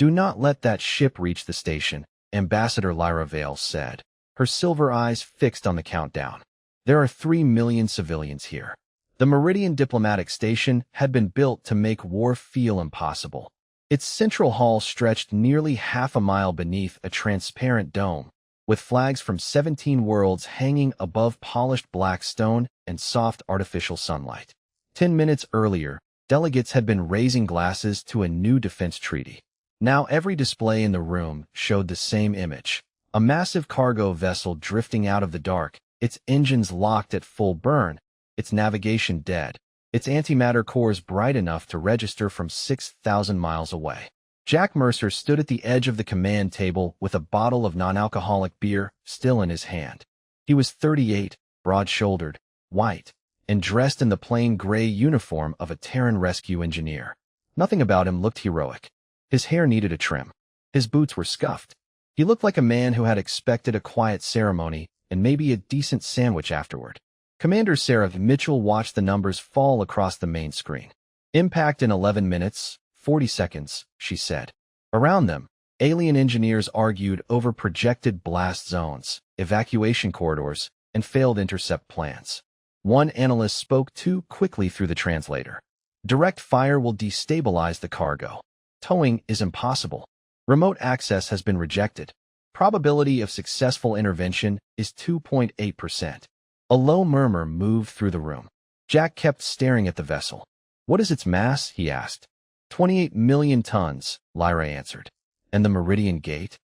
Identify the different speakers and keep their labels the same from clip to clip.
Speaker 1: Do not let that ship reach the station, Ambassador Lyra Vale said, her silver eyes fixed on the countdown. There are 3 million civilians here. The Meridian Diplomatic Station had been built to make war feel impossible. Its central hall stretched nearly half a mile beneath a transparent dome, with flags from 17 worlds hanging above polished black stone and soft artificial sunlight. 10 minutes earlier, delegates had been raising glasses to a new defense treaty. Now every display in the room showed the same image. A massive cargo vessel drifting out of the dark, its engines locked at full burn, its navigation dead, its antimatter cores bright enough to register from 6,000 miles away. Jack Mercer stood at the edge of the command table with a bottle of non-alcoholic beer still in his hand. He was 38, broad-shouldered, white, and dressed in the plain gray uniform of a Terran rescue engineer. Nothing about him looked heroic. His hair needed a trim. His boots were scuffed. He looked like a man who had expected a quiet ceremony and maybe a decent sandwich afterward. Commander Sarah Mitchell watched the numbers fall across the main screen. Impact in 11 minutes, 40 seconds, she said. Around them, alien engineers argued over projected blast zones, evacuation corridors, and failed intercept plans. One analyst spoke too quickly through the translator. Direct fire will destabilize the cargo. Towing is impossible. Remote access has been rejected. Probability of successful intervention is 2.8%. A low murmur moved through the room. Jack kept staring at the vessel. What is its mass? He asked. 28 million tons, Lyra answered. And the Meridian Gate?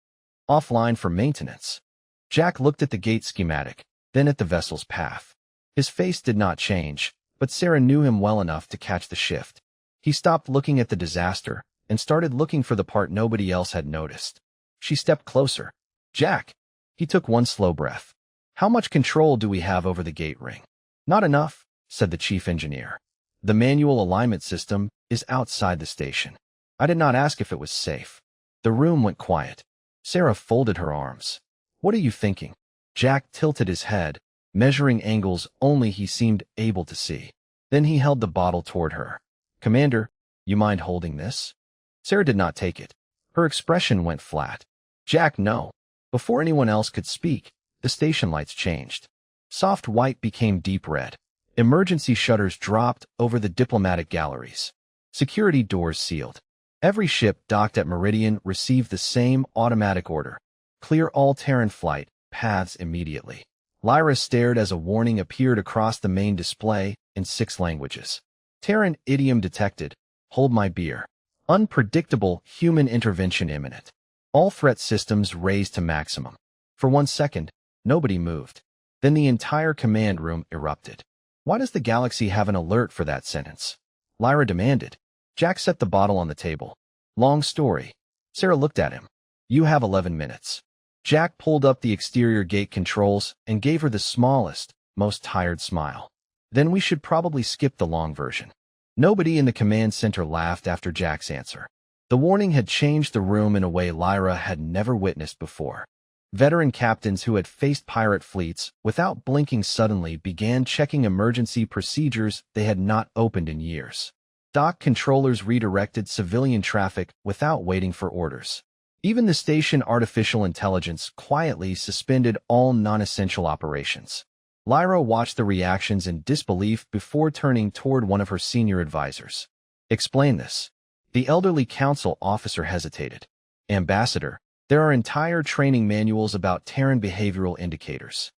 Speaker 1: Offline for maintenance. Jack looked at the gate schematic, then at the vessel's path. His face did not change, but Sarah knew him well enough to catch the shift. He stopped looking at the disaster and started looking for the part nobody else had noticed. She stepped closer. Jack! He took one slow breath. How much control do we have over the gate ring? Not enough, said the chief engineer. The manual alignment system is outside the station. I did not ask if it was safe. The room went quiet. Sarah folded her arms. What are you thinking? Jack tilted his head, measuring angles only he seemed able to see. Then he held the bottle toward her. Commander, you mind holding this? Sarah did not take it. Her expression went flat. Jack, no. Before anyone else could speak, the station lights changed. Soft white became deep red. Emergency shutters dropped over the diplomatic galleries. Security doors sealed. Every ship docked at Meridian received the same automatic order. Clear all Terran flight paths immediately. Lyra stared as a warning appeared across the main display in 6 languages. Terran idiom detected. Hold my beer. Unpredictable human intervention imminent. All threat systems raised to maximum. For 1 second, nobody moved. Then the entire command room erupted. Why does the galaxy have an alert for that sentence? Lyra demanded. Jack set the bottle on the table. Long story. Sarah looked at him. You have 11 minutes. Jack pulled up the exterior gate controls and gave her the smallest, most tired smile. Then we should probably skip the long version. Nobody in the command center laughed after Jack's answer. The warning had changed the room in a way Lyra had never witnessed before. Veteran captains who had faced pirate fleets without blinking suddenly began checking emergency procedures they had not opened in years. Dock controllers redirected civilian traffic without waiting for orders. Even the station artificial intelligence quietly suspended all non-essential operations. Lyra watched the reactions in disbelief before turning toward one of her senior advisors. Explain this. The elderly council officer hesitated. Ambassador, there are entire training manuals about Terran behavioral indicators.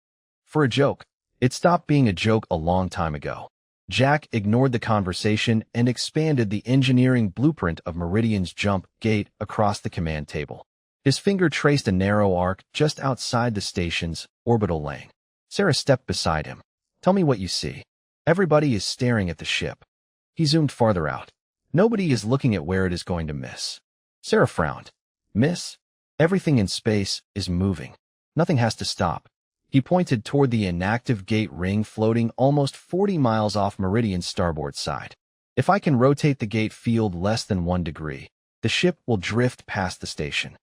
Speaker 1: For a joke, it stopped being a joke a long time ago. Jack ignored the conversation and expanded the engineering blueprint of Meridian's jump gate across the command table. His finger traced a narrow arc just outside the station's orbital lane. Sarah stepped beside him. Tell me what you see. Everybody is staring at the ship. He zoomed farther out. Nobody is looking at where it is going to miss. Sarah frowned. Miss? Everything in space is moving. Nothing has to stop. He pointed toward the inactive gate ring floating almost 40 miles off Meridian's starboard side. If I can rotate the gate field less than 1 degree, the ship will drift past the station.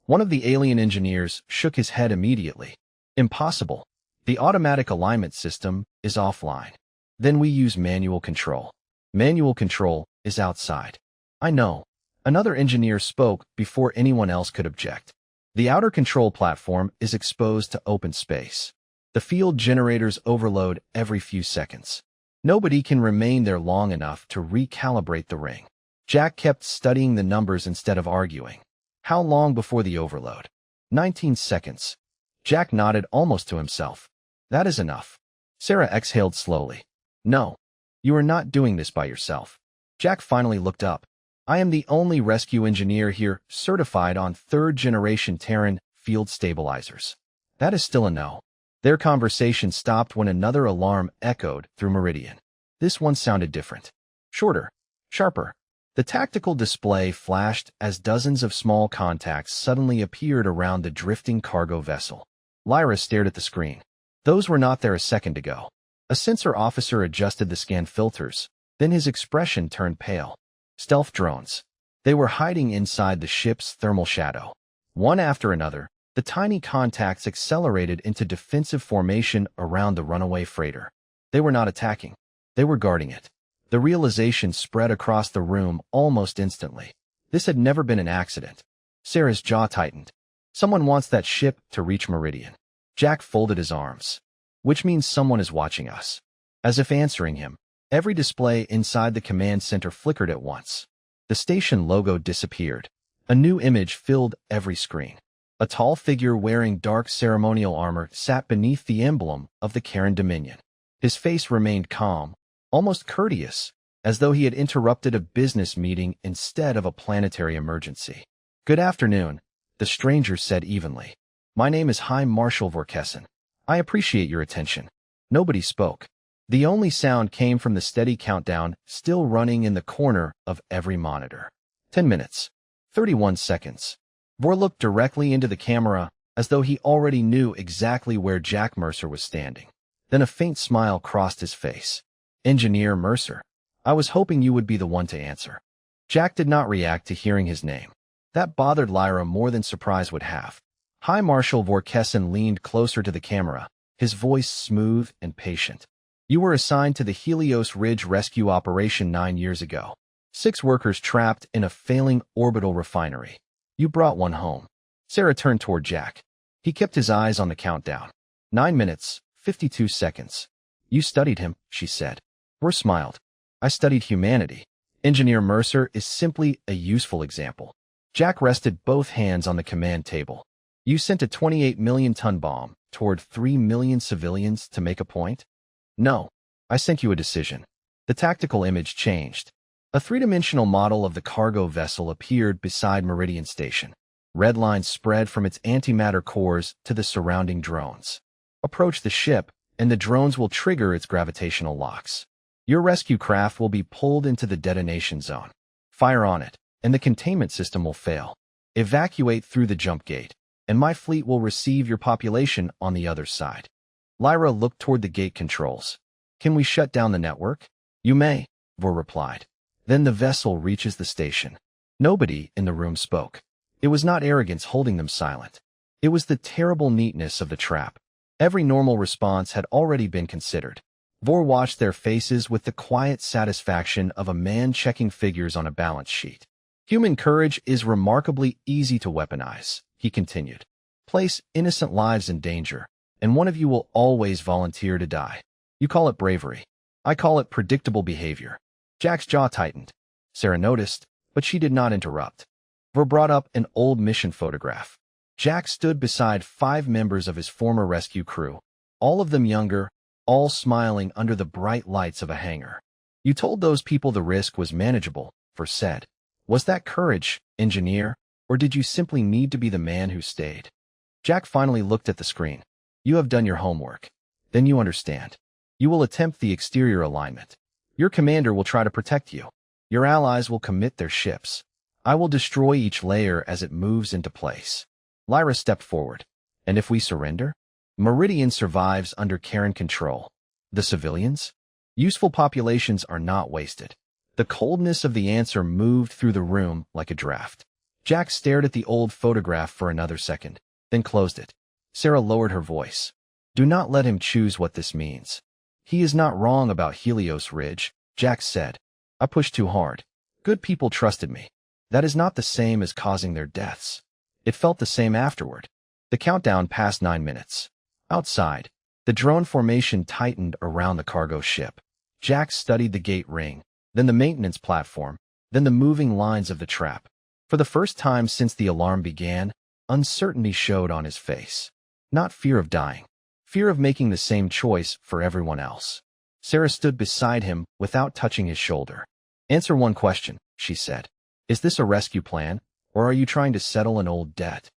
Speaker 1: One of the alien engineers shook his head immediately. Impossible. The automatic alignment system is offline. Then we use manual control. Manual control is outside. I know. Another engineer spoke before anyone else could object. The outer control platform is exposed to open space. The field generators overload every few seconds. Nobody can remain there long enough to recalibrate the ring. Jack kept studying the numbers instead of arguing. How long before the overload? 19 seconds. Jack nodded almost to himself. That is enough. Sarah exhaled slowly. No, you are not doing this by yourself. Jack finally looked up. I am the only rescue engineer here certified on third-generation Terran field stabilizers. That is still a no. Their conversation stopped when another alarm echoed through Meridian. This one sounded different. Shorter. Sharper. The tactical display flashed as dozens of small contacts suddenly appeared around the drifting cargo vessel. Lyra stared at the screen. Those were not there a second ago. A sensor officer adjusted the scan filters. Then his expression turned pale. Stealth drones. They were hiding inside the ship's thermal shadow. One after another, the tiny contacts accelerated into defensive formation around the runaway freighter. They were not attacking. They were guarding it. The realization spread across the room almost instantly. This had never been an accident. Sarah's jaw tightened. Someone wants that ship to reach Meridian. Jack folded his arms. Which means someone is watching us. As if answering him, every display inside the command center flickered at once. The station logo disappeared. A new image filled every screen. A tall figure wearing dark ceremonial armor sat beneath the emblem of the Karen Dominion. His face remained calm, almost courteous, as though he had interrupted a business meeting instead of a planetary emergency. Good afternoon, the stranger said evenly. My name is High Marshal Vorkessen. I appreciate your attention. Nobody spoke. The only sound came from the steady countdown still running in the corner of every monitor. 10 minutes. 31 seconds. Vor looked directly into the camera as though he already knew exactly where Jack Mercer was standing. Then a faint smile crossed his face. Engineer Mercer. I was hoping you would be the one to answer. Jack did not react to hearing his name. That bothered Lyra more than surprise would have. High Marshal Vorkessen leaned closer to the camera, his voice smooth and patient. You were assigned to the Helios Ridge rescue operation 9 years ago. 6 workers trapped in a failing orbital refinery. You brought one home. Sarah turned toward Jack. He kept his eyes on the countdown. 9 minutes, 52 seconds. You studied him, she said. Vor smiled. I studied humanity. Engineer Mercer is simply a useful example. Jack rested both hands on the command table. You sent a 28 million-ton bomb toward 3 million civilians to make a point? No. I sent you a decision. The tactical image changed. A three-dimensional model of the cargo vessel appeared beside Meridian Station. Red lines spread from its antimatter cores to the surrounding drones. Approach the ship, and the drones will trigger its gravitational locks. Your rescue craft will be pulled into the detonation zone. Fire on it, and the containment system will fail. Evacuate through the jump gate, and my fleet will receive your population on the other side. Lyra looked toward the gate controls. Can we shut down the network? You may, Vor replied. Then the vessel reaches the station. Nobody in the room spoke. It was not arrogance holding them silent. It was the terrible neatness of the trap. Every normal response had already been considered. Vor watched their faces with the quiet satisfaction of a man checking figures on a balance sheet. Human courage is remarkably easy to weaponize, he continued. Place innocent lives in danger, and one of you will always volunteer to die. You call it bravery. I call it predictable behavior. Jack's jaw tightened. Sarah noticed, but she did not interrupt. Vor brought up an old mission photograph. Jack stood beside 5 members of his former rescue crew, all of them younger, all smiling under the bright lights of a hangar. You told those people the risk was manageable, Vor said. Was that courage, engineer, or did you simply need to be the man who stayed? Jack finally looked at the screen. You have done your homework. Then you understand. You will attempt the exterior alignment. Your commander will try to protect you. Your allies will commit their ships. I will destroy each layer as it moves into place. Lyra stepped forward. And if we surrender? Meridian survives under Karen control. The civilians? Useful populations are not wasted. The coldness of the answer moved through the room like a draft. Jack stared at the old photograph for another second, then closed it. Sarah lowered her voice. Do not let him choose what this means. He is not wrong about Helios Ridge, Jack said. I pushed too hard. Good people trusted me. That is not the same as causing their deaths. It felt the same afterward. The countdown passed 9 minutes. Outside, the drone formation tightened around the cargo ship. Jack studied the gate ring, then the maintenance platform, then the moving lines of the trap. For the first time since the alarm began, uncertainty showed on his face. Not fear of dying. Fear of making the same choice for everyone else. Sarah stood beside him without touching his shoulder. "Answer one question," she said. "Is this a rescue plan, or are you trying to settle an old debt?"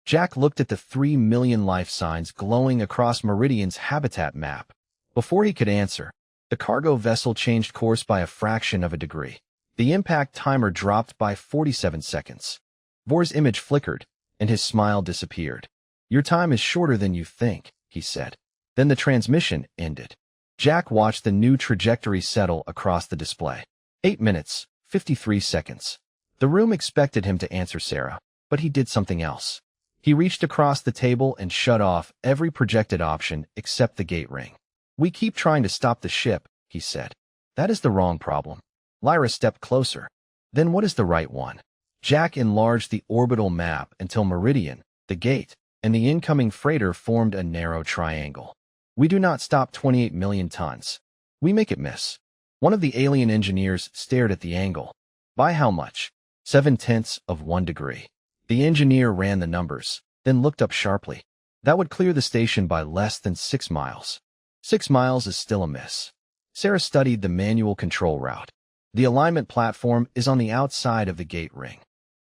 Speaker 1: Jack looked at the 3 million life signs glowing across Meridian's habitat map. Before he could answer, the cargo vessel changed course by a fraction of a degree. The impact timer dropped by 47 seconds. Vor's image flickered, and his smile disappeared. "Your time is shorter than you think," he said. Then the transmission ended. Jack watched the new trajectory settle across the display. 8 minutes, 53 seconds. The room expected him to answer Sarah, but he did something else. He reached across the table and shut off every projected option except the gate ring. "We keep trying to stop the ship," he said. "That is the wrong problem." Lyra stepped closer. "Then what is the right one?" Jack enlarged the orbital map until Meridian, the gate, and the incoming freighter formed a narrow triangle. "We do not stop 28 million tons. We make it miss." One of the alien engineers stared at the angle. "By how much?" 0.7 of 1 degree. The engineer ran the numbers, then looked up sharply. "That would clear the station by less than 6 miles. 6 miles is still a miss." Sarah studied the manual control route. "The alignment platform is on the outside of the gate ring."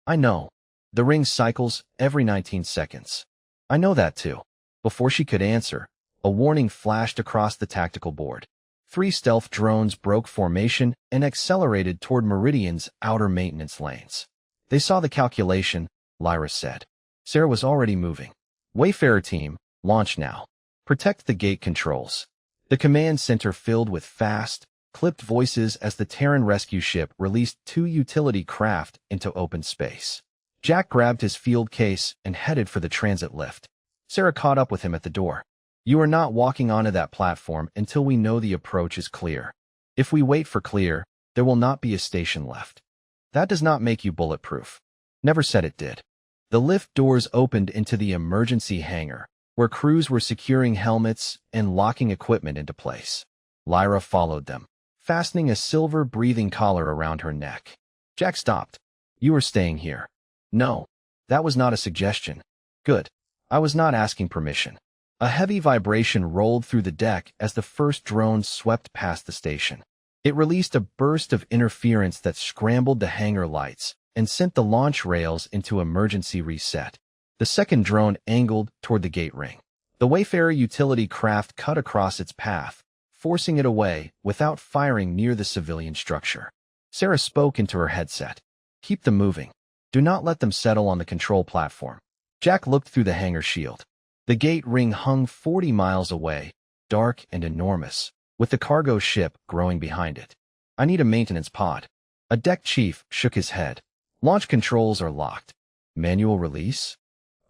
Speaker 1: "I know. The ring cycles every 19 seconds. "I know that too." Before she could answer, a warning flashed across the tactical board. 3 stealth drones broke formation and accelerated toward Meridian's outer maintenance lanes. "They saw the calculation," Lyra said. Sarah was already moving. "Wayfarer team, launch now. Protect the gate controls." The command center filled with fast, clipped voices as the Terran rescue ship released 2 utility craft into open space. Jack grabbed his field case and headed for the transit lift. Sarah caught up with him at the door. "You are not walking onto that platform until we know the approach is clear. If we wait for clear, there will not be a station left." "That does not make you bulletproof." "Never said it did." The lift doors opened into the emergency hangar, where crews were securing helmets and locking equipment into place. Lyra followed them, fastening a silver breathing collar around her neck. Jack stopped. "You are staying here." "No. That was not a suggestion." "Good. I was not asking permission." A heavy vibration rolled through the deck as the first drone swept past the station. It released a burst of interference that scrambled the hangar lights and sent the launch rails into emergency reset. The second drone angled toward the gate ring. The Wayfarer utility craft cut across its path, forcing it away without firing near the civilian structure. Sarah spoke into her headset. "Keep them moving. Do not let them settle on the control platform." Jack looked through the hangar shield. The gate ring hung 40 miles away, dark and enormous, with the cargo ship growing behind it. "I need a maintenance pod." A deck chief shook his head. "Launch controls are locked." "Manual release?"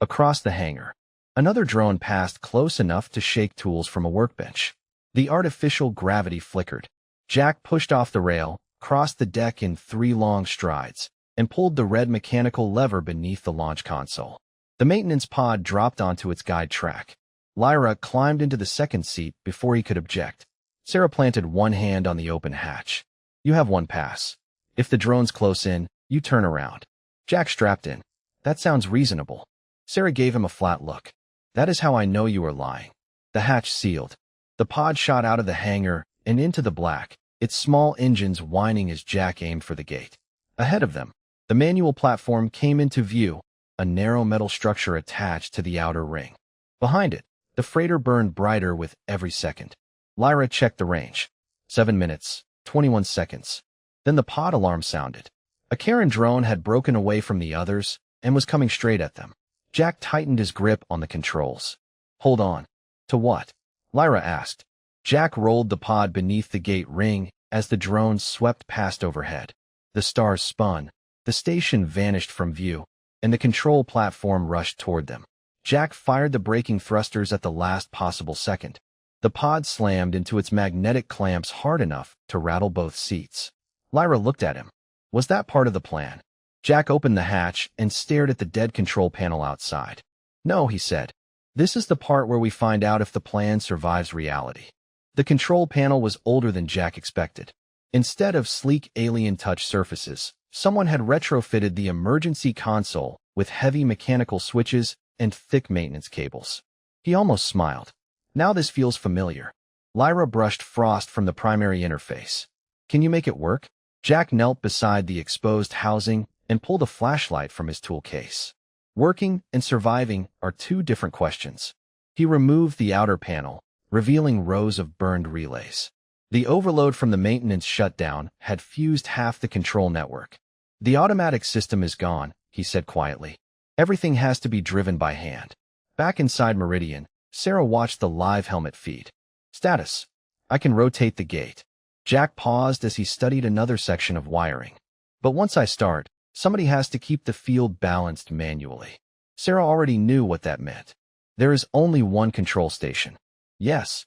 Speaker 1: Across the hangar, another drone passed close enough to shake tools from a workbench. The artificial gravity flickered. Jack pushed off the rail, crossed the deck in 3 long strides, and pulled the red mechanical lever beneath the launch console. The maintenance pod dropped onto its guide track. Lyra climbed into the second seat before he could object. Sarah planted one hand on the open hatch. "You have 1 pass. If the drone's close in, you turn around." Jack strapped in. "That sounds reasonable." Sarah gave him a flat look. "That is how I know you are lying." The hatch sealed. The pod shot out of the hangar and into the black, its small engines whining as Jack aimed for the gate. Ahead of them, the manual platform came into view, a narrow metal structure attached to the outer ring. Behind it, the freighter burned brighter with every second. Lyra checked the range. 7 minutes, 21 seconds. Then the pod alarm sounded. A Karen drone had broken away from the others and was coming straight at them. Jack tightened his grip on the controls. "Hold on." "To what?" Lyra asked. Jack rolled the pod beneath the gate ring as the drone swept past overhead. The stars spun, the station vanished from view, and the control platform rushed toward them. Jack fired the braking thrusters at the last possible second. The pod slammed into its magnetic clamps hard enough to rattle both seats. Lyra looked at him. Was that part of the plan? Jack opened the hatch and stared at the dead control panel outside. "No," he said. "This is the part where we find out if the plan survives reality." The control panel was older than Jack expected. Instead of sleek alien touch surfaces, someone had retrofitted the emergency console with heavy mechanical switches and thick maintenance cables. He almost smiled. "Now this feels familiar." Lyra brushed frost from the primary interface. "Can you make it work?" Jack knelt beside the exposed housing and pulled a flashlight from his tool case. Working and surviving are two different questions. He removed the outer panel, revealing rows of burned relays. The overload from the maintenance shutdown had fused half the control network. "The automatic system is gone," he said quietly. "Everything has to be driven by hand." Back inside Meridian, Sarah watched the live helmet feed. "Status: I can rotate the gate." Jack paused as he studied another section of wiring. "But once I start, somebody has to keep the field balanced manually." Sarah already knew what that meant. "There is only one control station." "Yes."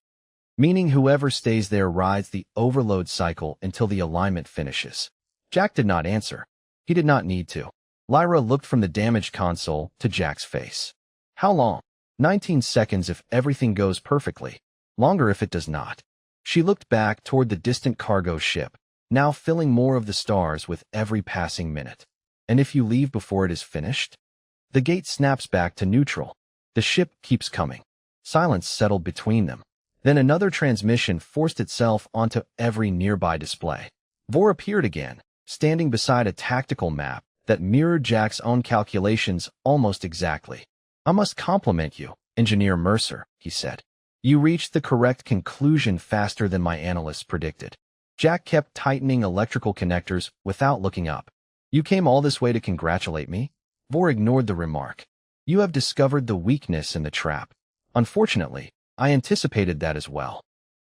Speaker 1: "Meaning whoever stays there rides the overload cycle until the alignment finishes." Jack did not answer. He did not need to. Lyra looked from the damaged console to Jack's face. "How long?" 19 seconds if everything goes perfectly. Longer if it does not." She looked back toward the distant cargo ship, now filling more of the stars with every passing minute. "And if you leave before it is finished?" The gate snaps back to neutral. The ship keeps coming. Silence settled between them. Then another transmission forced itself onto every nearby display. Vor appeared again, standing beside a tactical map that mirrored Jack's own calculations almost exactly. "I must compliment you, Engineer Mercer," he said. "You reached the correct conclusion faster than my analysts predicted." Jack kept tightening electrical connectors without looking up. "You came all this way to congratulate me?" Vor ignored the remark. "You have discovered the weakness in the trap. Unfortunately, I anticipated that as well."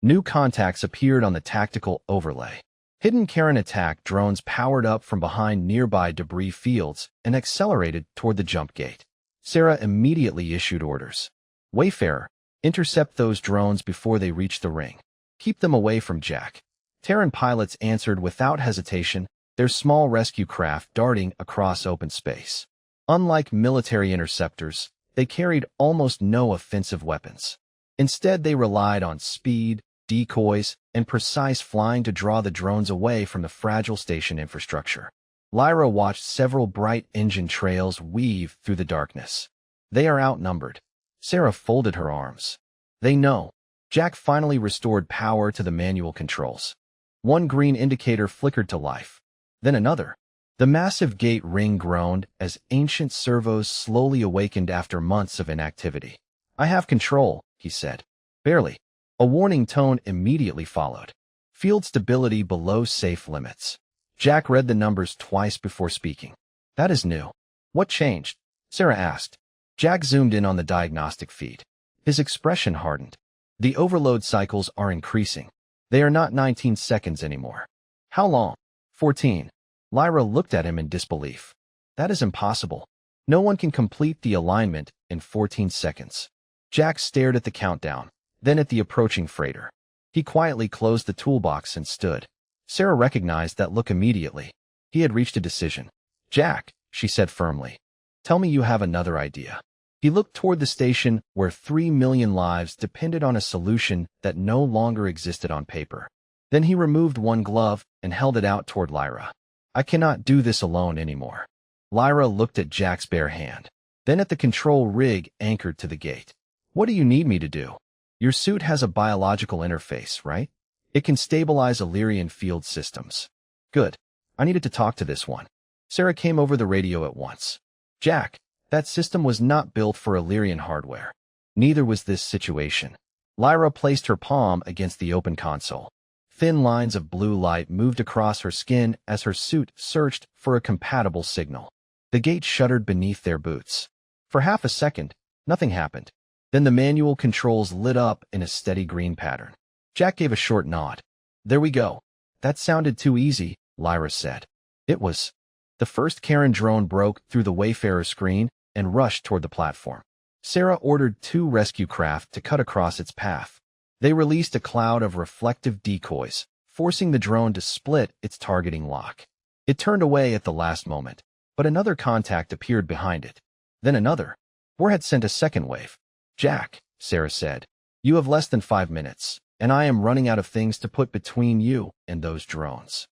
Speaker 1: New contacts appeared on the tactical overlay. Hidden Karen attack drones powered up from behind nearby debris fields and accelerated toward the jump gate. Sarah immediately issued orders. "Wayfarer, intercept those drones before they reach the ring. Keep them away from Jack." Terran pilots answered without hesitation, their small rescue craft darting across open space. Unlike military interceptors, they carried almost no offensive weapons. Instead, they relied on speed, decoys, and precise flying to draw the drones away from the fragile station infrastructure. Lyra watched several bright engine trails weave through the darkness. "They are outnumbered." Sarah folded her arms. "They know." Jack finally restored power to the manual controls. One green indicator flickered to life. Then another. The massive gate ring groaned as ancient servos slowly awakened after months of inactivity. "I have control," he said. "Barely." A warning tone immediately followed. "Field stability below safe limits." Jack read the numbers twice before speaking. "That is new." "What changed?" Sarah asked. Jack zoomed in on the diagnostic feed. His expression hardened. "The overload cycles are increasing. They are not 19 seconds anymore." "How long?" 14. Lyra looked at him in disbelief. "That is impossible. No one can complete the alignment in 14 seconds. Jack stared at the countdown, then at the approaching freighter. He quietly closed the toolbox and stood. Sarah recognized that look immediately. He had reached a decision. "Jack," she said firmly, "tell me you have another idea." He looked toward the station where 3 million lives depended on a solution that no longer existed on paper. Then he removed one glove and held it out toward Lyra. "I cannot do this alone anymore." Lyra looked at Jack's bare hand, then at the control rig anchored to the gate. "What do you need me to do?" "Your suit has a biological interface, right? It can stabilize Illyrian field systems." "Good. I needed to talk to this one." Sarah came over the radio at once. "Jack, that system was not built for Illyrian hardware. Neither was this situation." Lyra placed her palm against the open console. Thin lines of blue light moved across her skin as her suit searched for a compatible signal. The gate shuddered beneath their boots. For half a second, nothing happened. Then the manual controls lit up in a steady green pattern. Jack gave a short nod. "There we go." "That sounded too easy," Lyra said. It was. The first Karen drone broke through the Wayfarer screen and rushed toward the platform. Sarah ordered 2 rescue craft to cut across its path. They released a cloud of reflective decoys, forcing the drone to split its targeting lock. It turned away at the last moment. but another contact appeared behind it. Then another. Vor had sent a second wave. "Jack," Sarah said, "you have less than 5 minutes, and I am running out of things to put between you and those drones."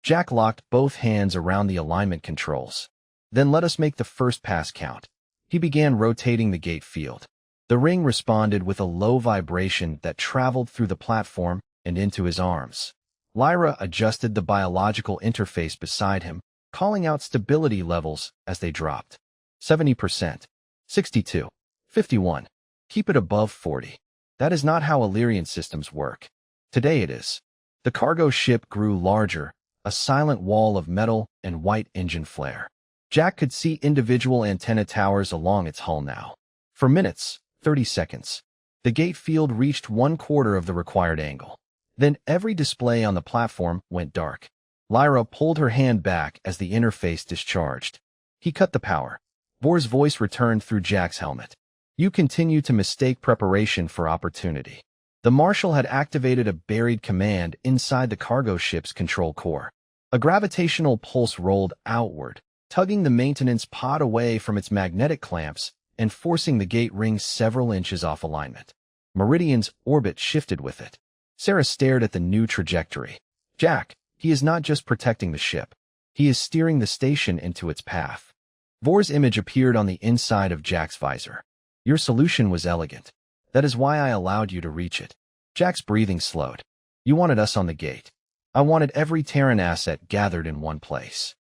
Speaker 1: Jack locked both hands around the alignment controls. "Then let us make the first pass count." He began rotating the gate field. The ring responded with a low vibration that traveled through the platform and into his arms. Lyra adjusted the biological interface beside him, calling out stability levels as they dropped. 70%, 62, 51. Keep it above 40. That is not how Illyrian systems work. Today it is. The cargo ship grew larger, a silent wall of metal and white engine flare. Jack could see individual antenna towers along its hull now. For minutes, 30 seconds, the gate field reached 1/4 of the required angle. Then every display on the platform went dark. Lyra pulled her hand back as the interface discharged. He cut the power. Vor's voice returned through Jack's helmet. "You continue to mistake preparation for opportunity." The marshal had activated a buried command inside the cargo ship's control core. A gravitational pulse rolled outward, tugging the maintenance pod away from its magnetic clamps and forcing the gate ring several inches off alignment. Meridian's orbit shifted with it. Sarah stared at the new trajectory. "Jack, he is not just protecting the ship. He is steering the station into its path." Vor's image appeared on the inside of Jack's visor. "Your solution was elegant. That is why I allowed you to reach it." Jack's breathing slowed. "You wanted us on the gate. I wanted every Terran asset gathered in one place."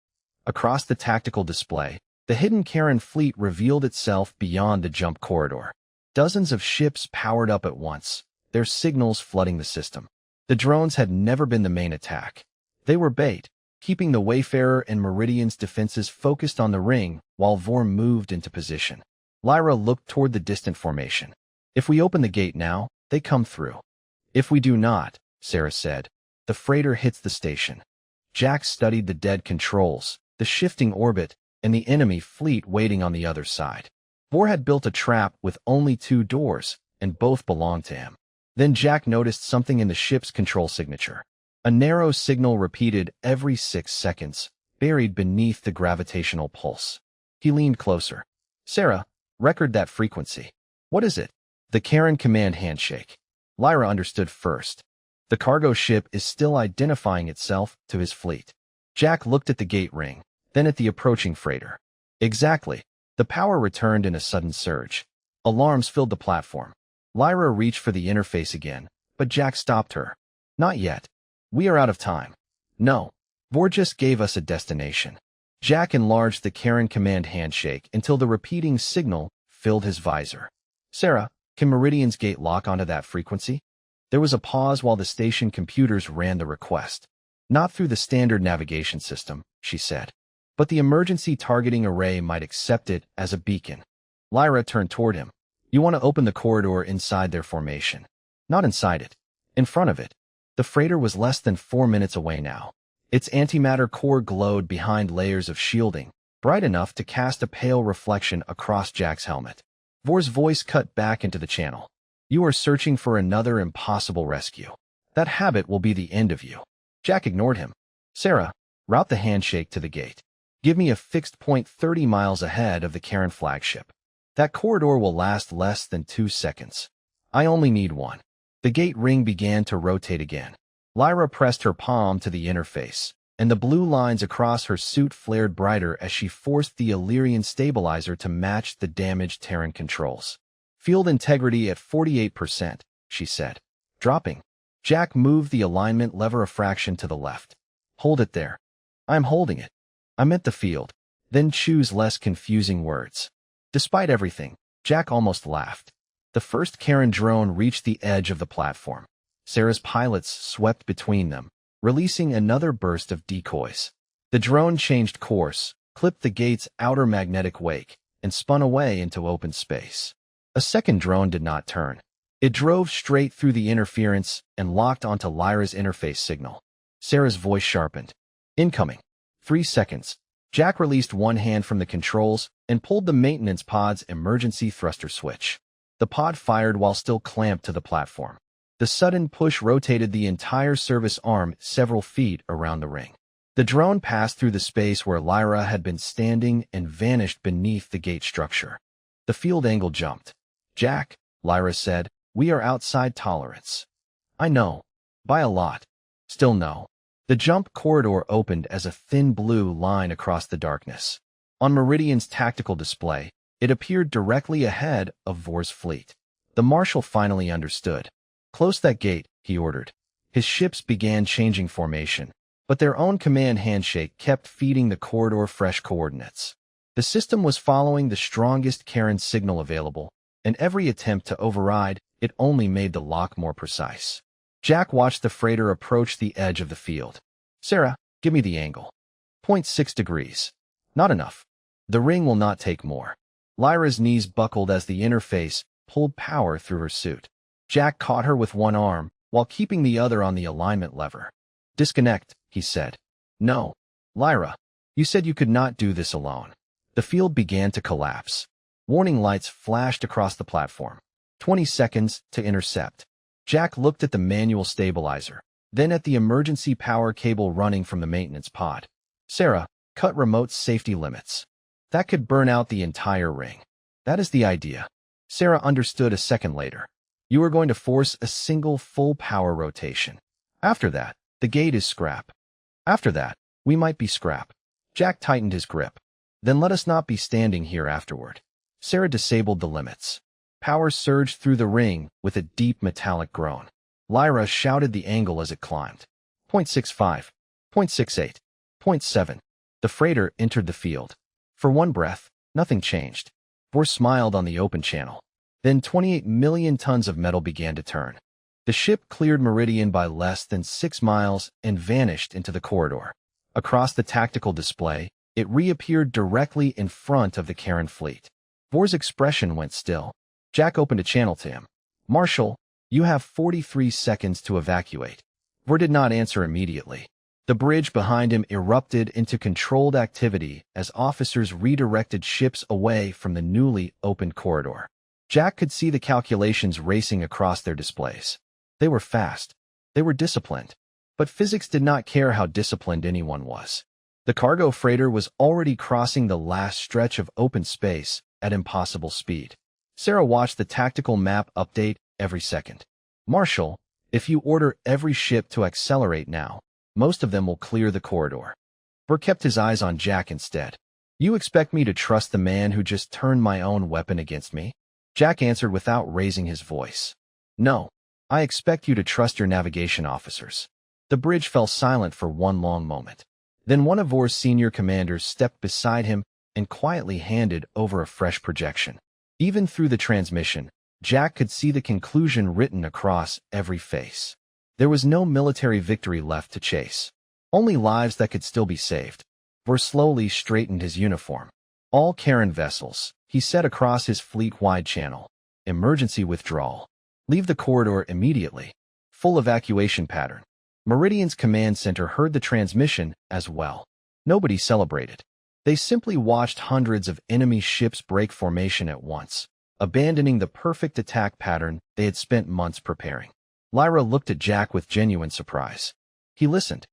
Speaker 1: Across the tactical display, the hidden Karen fleet revealed itself beyond the jump corridor. Dozens of ships powered up at once, their signals flooding the system. The drones had never been the main attack. They were bait, keeping the Wayfarer and Meridian's defenses focused on the ring while Vor moved into position. Lyra looked toward the distant formation. "If we open the gate now, they come through. If we do not," Sarah said, "the freighter hits the station." Jack studied the dead controls, the shifting orbit, and the enemy fleet waiting on the other side. Vor had built a trap with only 2 doors, and both belonged to him. Then Jack noticed something in the ship's control signature. A narrow signal repeated every 6 seconds, buried beneath the gravitational pulse. He leaned closer. "Sarah, record that frequency." "What is it?" "The Karen command handshake." Lyra understood first. The cargo ship is still identifying itself to his fleet. Jack looked at the gate ring, then at the approaching freighter. Exactly. The power returned in a sudden surge. Alarms filled the platform. Lyra reached for the interface again, but Jack stopped her. "Not yet. We are out of time." "No. Vor just gave us a destination." Jack enlarged the Karen command handshake until the repeating signal filled his visor. "Sarah, can Meridian's gate lock onto that frequency?" There was a pause while the station computers ran the request. "Not through the standard navigation system," she said. "But the emergency targeting array might accept it as a beacon." Lyra turned toward him. "You want to open the corridor inside their formation." "Not inside it. In front of it." The freighter was less than 4 minutes away now. Its antimatter core glowed behind layers of shielding, bright enough to cast a pale reflection across Jack's helmet. Vor's voice cut back into the channel. "You are searching for another impossible rescue. That habit will be the end of you." Jack ignored him. "Sarah, route the handshake to the gate. Give me a fixed point 30 miles ahead of the Karen flagship. That corridor will last less than 2 seconds. I only need 1. The gate ring began to rotate again. Lyra pressed her palm to the interface, and the blue lines across her suit flared brighter as she forced the Illyrian stabilizer to match the damaged Terran controls. "Field integrity at 48%, she said. "Dropping." Jack moved the alignment lever a fraction to the left. "Hold it there." "I'm holding it." "I meant the field." "Then choose less confusing words." Despite everything, Jack almost laughed. The first Karen drone reached the edge of the platform. Sarah's pilots swept between them, releasing another burst of decoys. The drone changed course, clipped the gate's outer magnetic wake, and spun away into open space. A second drone did not turn. It drove straight through the interference and locked onto Lyra's interface signal. Sarah's voice sharpened. "Incoming." 3 seconds. Jack released one hand from the controls and pulled the maintenance pod's emergency thruster switch. The pod fired while still clamped to the platform. The sudden push rotated the entire service arm several feet around the ring. The drone passed through the space where Lyra had been standing and vanished beneath the gate structure. The field angle jumped. "Jack," Lyra said, "we are outside tolerance." "I know. By a lot." "Still no." The jump corridor opened as a thin blue line across the darkness. On Meridian's tactical display, it appeared directly ahead of Vor's fleet. The marshal finally understood. "Close that gate," he ordered. His ships began changing formation, but their own command handshake kept feeding the corridor fresh coordinates. The system was following the strongest Karen signal available, and every attempt to override it only made the lock more precise. Jack watched the freighter approach the edge of the field. "Sarah, give me the angle." 0.6 degrees. "Not enough. The ring will not take more." Lyra's knees buckled as the interface pulled power through her suit. Jack caught her with one arm, while keeping the other on the alignment lever. "Disconnect," he said. "No. Lyra, you said you could not do this alone." The field began to collapse. Warning lights flashed across the platform. 20 seconds to intercept. Jack looked at the manual stabilizer, then at the emergency power cable running from the maintenance pod. "Sarah, cut remote safety limits. That could burn out the entire ring." "That is the idea." Sarah understood a second later. "You are going to force a single full power rotation. After that, the gate is scrap." "After that, we might be scrap." Jack tightened his grip. "Then let us not be standing here afterward." Sarah disabled the limits. Power surged through the ring with a deep metallic groan. Lyra shouted the angle as it climbed. 0.65, 0.68, 0.7. The freighter entered the field. For one breath, nothing changed. Vor smiled on the open channel. Then 28 million tons of metal began to turn. The ship cleared Meridian by less than 6 miles and vanished into the corridor. Across the tactical display, it reappeared directly in front of the Karen fleet. Vor's expression went still. Jack opened a channel to him. "Marshal, you have 43 seconds to evacuate." Vor did not answer immediately. The bridge behind him erupted into controlled activity as officers redirected ships away from the newly opened corridor. Jack could see the calculations racing across their displays. They were fast. They were disciplined. But physics did not care how disciplined anyone was. The cargo freighter was already crossing the last stretch of open space at impossible speed. Sarah watched the tactical map update every second. "Marshal, if you order every ship to accelerate now, most of them will clear the corridor." Burr kept his eyes on Jack instead. "You expect me to trust the man who just turned my own weapon against me?" Jack answered without raising his voice. "No, I expect you to trust your navigation officers." The bridge fell silent for one long moment. Then one of Vor's senior commanders stepped beside him and quietly handed over a fresh projection. Even through the transmission, Jack could see the conclusion written across every face. There was no military victory left to chase. Only lives that could still be saved. Vor slowly straightened his uniform. "All Karen vessels," he said across his fleet-wide channel. "Emergency withdrawal. Leave the corridor immediately. Full evacuation pattern." Meridian's command center heard the transmission as well. Nobody celebrated. They simply watched hundreds of enemy ships break formation at once, abandoning the perfect attack pattern they had spent months preparing. Lyra looked at Jack with genuine surprise. He listened.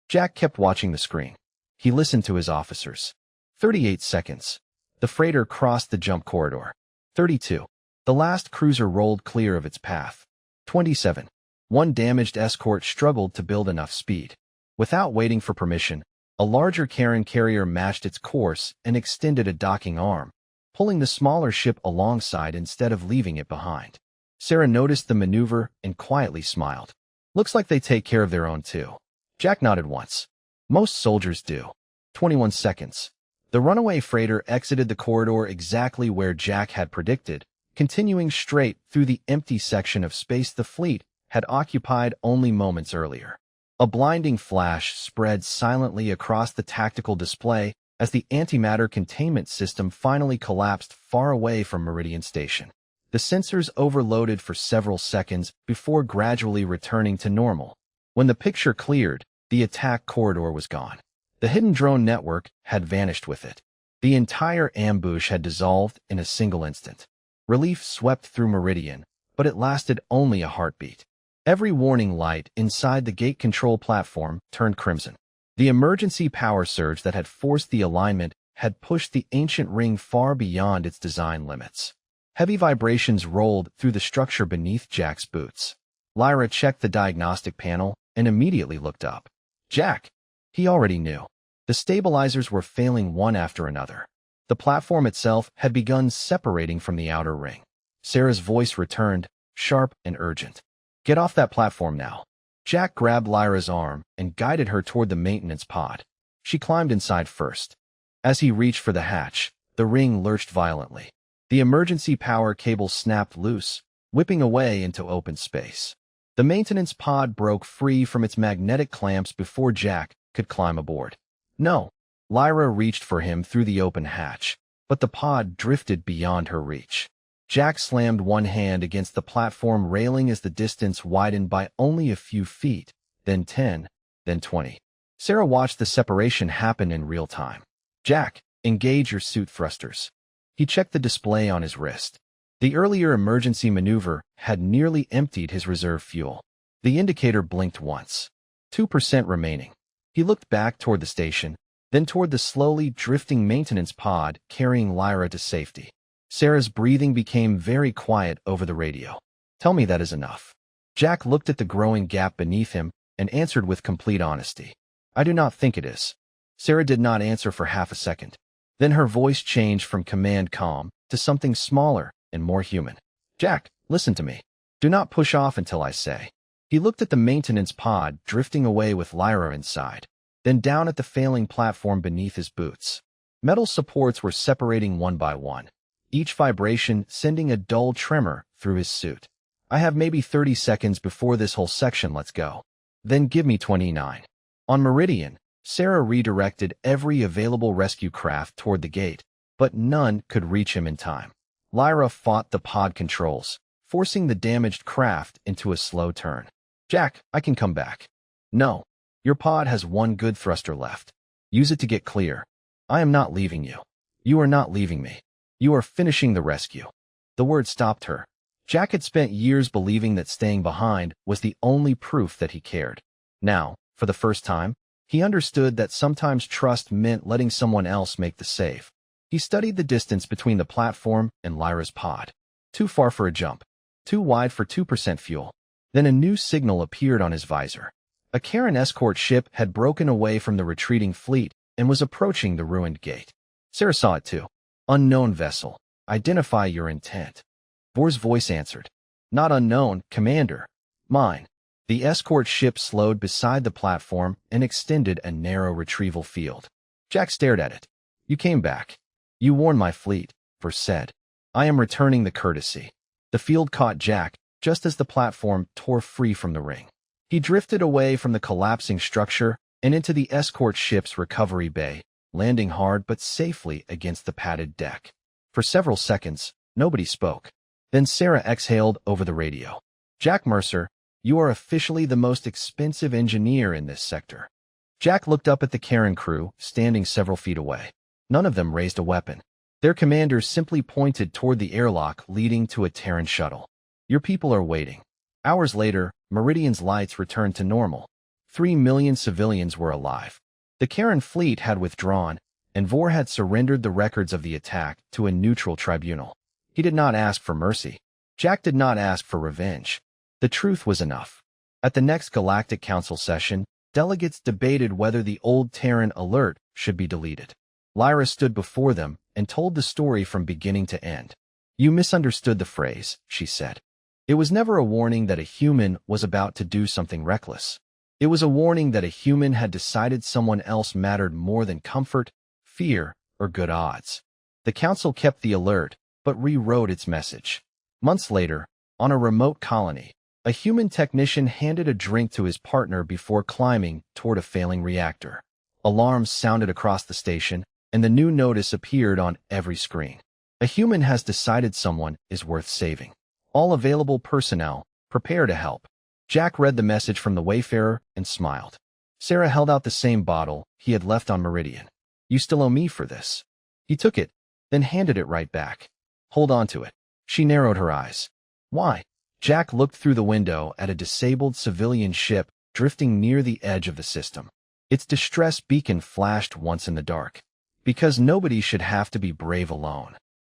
Speaker 1: Jack kept watching the screen. He listened to his officers. 38 seconds. The freighter crossed the jump corridor. 32. The last cruiser rolled clear of its path. 27. One damaged escort struggled to build enough speed. Without waiting for permission, a larger Karen carrier matched its course and extended a docking arm, pulling the smaller ship alongside instead of leaving it behind. Sarah noticed the maneuver and quietly smiled. "Looks like they take care of their own too." Jack nodded once. "Most soldiers do." 21 seconds. The runaway freighter exited the corridor exactly where Jack had predicted, continuing straight through the empty section of space the fleet had occupied only moments earlier. A blinding flash spread silently across the tactical display as the antimatter containment system finally collapsed far away from Meridian Station. The sensors overloaded for several seconds before gradually returning to normal. When the picture cleared, the attack corridor was gone. The hidden drone network had vanished with it. The entire ambush had dissolved in a single instant. Relief swept through Meridian, but it lasted only a heartbeat. Every warning light inside the gate control platform turned crimson. The emergency power surge that had forced the alignment had pushed the ancient ring far beyond its design limits. Heavy vibrations rolled through the structure beneath Jack's boots. Lyra checked the diagnostic panel and immediately looked up. Jack! He already knew. The stabilizers were failing one after another. The platform itself had begun separating from the outer ring. Sarah's voice returned, sharp and urgent. Get off that platform now. Jack grabbed Lyra's arm and guided her toward the maintenance pod. She climbed inside first. As he reached for the hatch, the ring lurched violently. The emergency power cable snapped loose, whipping away into open space. The maintenance pod broke free from its magnetic clamps before Jack could climb aboard. No. Lyra reached for him through the open hatch, but the pod drifted beyond her reach. Jack slammed one hand against the platform railing as the distance widened by only a few feet, then 10, then 20. Sarah watched the separation happen in real time. Jack, engage your suit thrusters. He checked the display on his wrist. The earlier emergency maneuver had nearly emptied his reserve fuel. The indicator blinked once. 2% remaining. He looked back toward the station, then toward the slowly drifting maintenance pod carrying Lyra to safety. Sarah's breathing became very quiet over the radio. Tell me that is enough. Jack looked at the growing gap beneath him and answered with complete honesty. I do not think it is. Sarah did not answer for half a second. Then her voice changed from command calm to something smaller and more human. Jack, listen to me. Do not push off until I say. He looked at the maintenance pod drifting away with Lyra inside, then down at the failing platform beneath his boots. Metal supports were separating one by one, each vibration sending a dull tremor through his suit. I have maybe 30 seconds before this whole section lets go. Then give me 29. On Meridian, Sarah redirected every available rescue craft toward the gate, but none could reach him in time. Lyra fought the pod controls, forcing the damaged craft into a slow turn. Jack, I can come back. No. Your pod has one good thruster left. Use it to get clear. I am not leaving you. You are not leaving me. You are finishing the rescue. The word stopped her. Jack had spent years believing that staying behind was the only proof that he cared. Now, for the first time, he understood that sometimes trust meant letting someone else make the save. He studied the distance between the platform and Lyra's pod. Too far for a jump. Too wide for 2% fuel. Then a new signal appeared on his visor. A Karen escort ship had broken away from the retreating fleet and was approaching the ruined gate. Sarah saw it too. Unknown vessel. Identify your intent. Vor's voice answered. Not unknown, Commander. Mine. The escort ship slowed beside the platform and extended a narrow retrieval field. Jack stared at it. You came back. You warned my fleet, Vor said. I am returning the courtesy. The field caught Jack just as the platform tore free from the ring. He drifted away from the collapsing structure and into the escort ship's recovery bay, landing hard but safely against the padded deck. For several seconds, nobody spoke. Then Sarah exhaled over the radio. Jack Mercer, you are officially the most expensive engineer in this sector. Jack looked up at the Karen crew, standing several feet away. None of them raised a weapon. Their commanders simply pointed toward the airlock leading to a Terran shuttle. Your people are waiting. Hours later, Meridian's lights returned to normal. 3 million civilians were alive. The Karen fleet had withdrawn, and Vor had surrendered the records of the attack to a neutral tribunal. He did not ask for mercy. Jack did not ask for revenge. The truth was enough. At the next Galactic Council session, delegates debated whether the old Terran alert should be deleted. Lyra stood before them and told the story from beginning to end. You misunderstood the phrase, she said. It was never a warning that a human was about to do something reckless. It was a warning that a human had decided someone else mattered more than comfort, fear, or good odds. The council kept the alert, but rewrote its message. Months later, on a remote colony, a human technician handed a drink to his partner before climbing toward a failing reactor. Alarms sounded across the station, and the new notice appeared on every screen. A human has decided someone is worth saving. All available personnel, prepare to help. Jack read the message from the Wayfarer and smiled. Sarah held out the same bottle he had left on Meridian. You still owe me for this. He took it, then handed it right back. Hold on to it. She narrowed her eyes. Why? Jack looked through the window at a disabled civilian ship drifting near the edge of the system. Its distress beacon flashed once in the dark. Because nobody should have to be brave alone.